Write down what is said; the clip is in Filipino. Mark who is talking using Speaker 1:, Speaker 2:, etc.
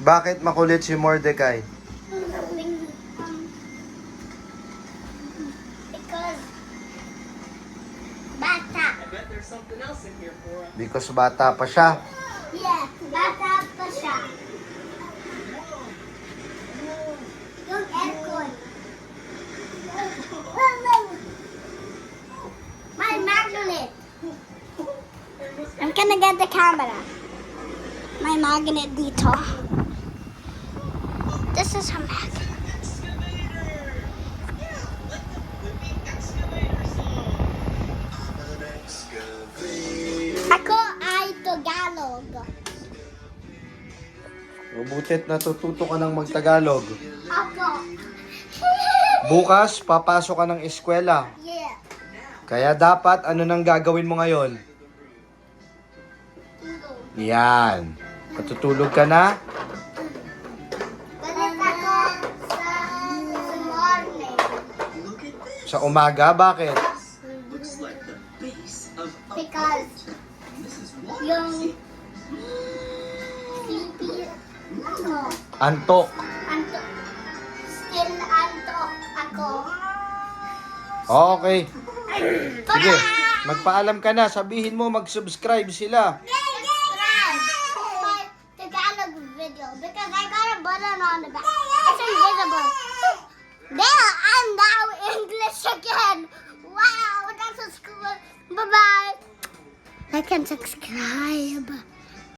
Speaker 1: Bakit makulit si Mordecai?
Speaker 2: Because bata.
Speaker 1: Because bata pa siya.
Speaker 2: Yeah, bata pa siya. Yung aircon. My magnet. I'm gonna get the camera. My magnet dito. This is a magnet. Ako ay Tagalog.
Speaker 1: Mabutit natututo ka ng magtagalog.
Speaker 2: Ako.
Speaker 1: Bukas, papasok ka ng eskwela.
Speaker 2: Yeah.
Speaker 1: Kaya dapat, ano nang gagawin mo ngayon? Yan. Matutulog ka na?
Speaker 2: Galit ako sa morning.
Speaker 1: Sa umaga, bakit?
Speaker 2: Because yung sleepy
Speaker 1: Antok.
Speaker 2: still antok ako.
Speaker 1: Okay. Sige, magpaalam ka na. Sabihin mo, mag-subscribe sila.
Speaker 2: Subscribe to my Tagalog video because I got a button on the back. It's invisible. There, I'm now English again. Wow, that's so cool. Bye-bye. Like and subscribe.